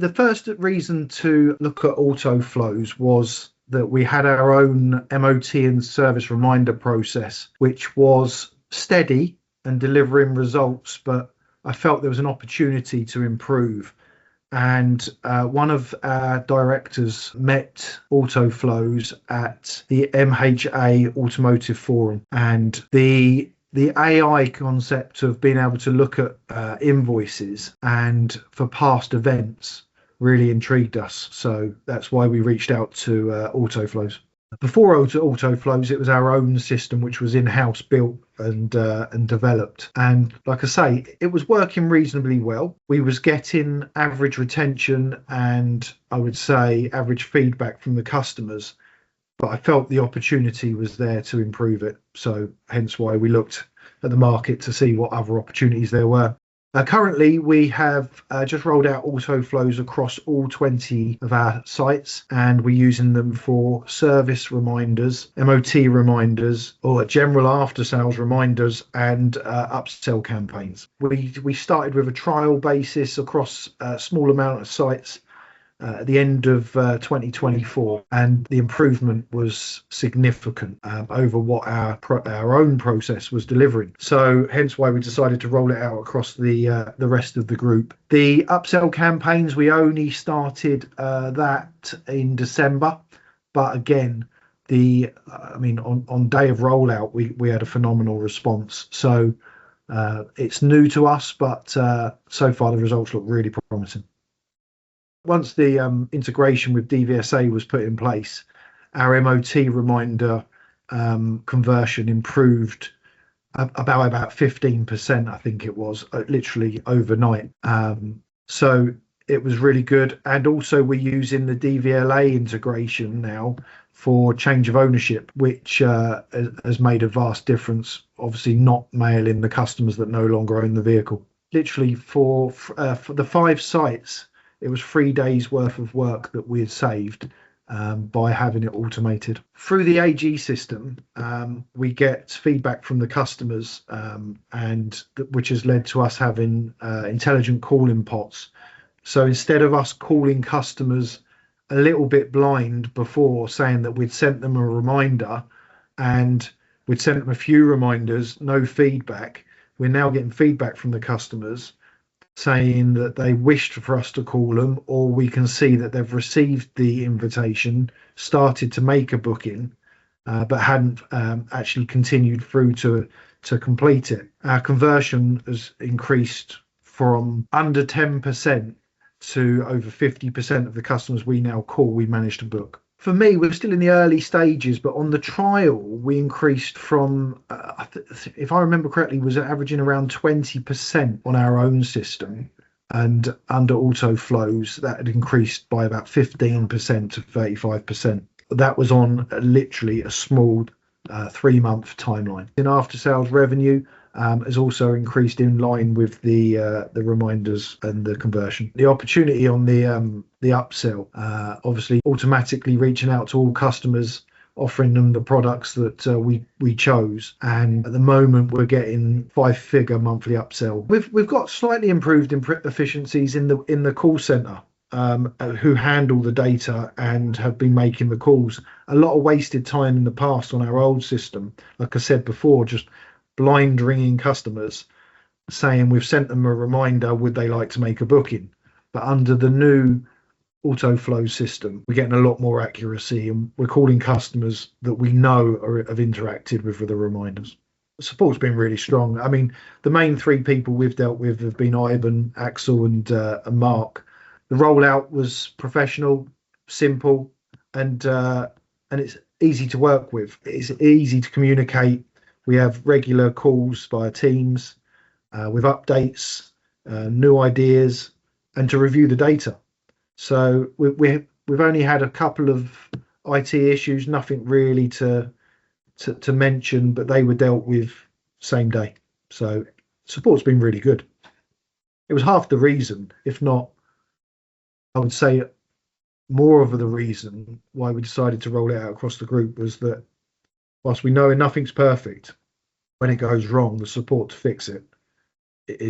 The first reason to look at Autoflows was that we had our own MOT and service reminder process, which was steady and delivering results, but I felt there was an opportunity to improve. And one of our directors met Autoflows at the MHA Automotive Forum, and the AI concept of being able to look at invoices and for past events really intrigued us. So that's why we reached out to Autoflows. Before Autoflows, it was our own system, which was in-house built and developed. And like I say, it was working reasonably well. We was getting average retention and I would say average feedback from the customers, but I felt the opportunity was there to improve it. So hence why we looked at the market to see what other opportunities there were. Currently, we have just rolled out Autoflows across all 20 of our sites, and we're using them for service reminders, MOT reminders, or general after-sales reminders and upsell campaigns. We started with a trial basis across a small amount of sites at the end of 2024, and the improvement was significant over what our own process was delivering. So hence why we decided to roll it out across the rest of the group. The upsell campaigns, we only started that in December, but again, on day of rollout, we had a phenomenal response. So it's new to us, but so far the results look really promising. Once the integration with DVSA was put in place, our MOT reminder conversion improved about 15%, I think it was, literally overnight. So it was really good. And also we're using the DVLA integration now for change of ownership, which has made a vast difference, obviously not mailing the customers that no longer own the vehicle. Literally for the 5 sites, it was 3 days worth of work that we had saved by having it automated. Through the AG system, we get feedback from the customers, which has led to us having intelligent calling pots. So instead of us calling customers a little bit blind before, saying that we'd sent them a reminder and we'd sent them a few reminders, no feedback, we're now getting feedback from the customers saying that they wished for us to call them, or we can see that they've received the invitation, started to make a booking, but hadn't actually continued through to complete it. Our conversion has increased from under 10% to over 50% of the customers we now call, we managed to book. For me, we're still in the early stages, but on the trial, we increased from, if I remember correctly, was averaging around 20% on our own system. And under Autoflows, that had increased by about 15% to 35%. That was on literally a small 3-month timeline. In after sales revenue, has also increased in line with the reminders and the conversion. The opportunity on the upsell, obviously automatically reaching out to all customers, offering them the products that we chose, and at the moment we're getting 5-figure monthly upsell. We've got slightly improved efficiencies in the call center, who handle the data and have been making the calls. A lot of wasted time in the past on our old system, like I said before, just blind ringing customers saying we've sent them a reminder, would they like to make a booking? But under the new Autoflow system, we're getting a lot more accuracy, and we're calling customers that we know have interacted with the reminders. The support's been really strong. I mean, the main 3 people we've dealt with have been Ivan, Axel, and Mark. The rollout was professional, simple, and it's easy to work with. It's easy to communicate. We have regular calls via Teams with updates, new ideas, and to review the data. So we've only had a couple of IT issues, nothing really to mention, but they were dealt with same day. So support's been really good. It was half the reason, if not, I would say more of the reason why we decided to roll it out across the group, was that whilst we know nothing's perfect, when it goes wrong, the support to fix it is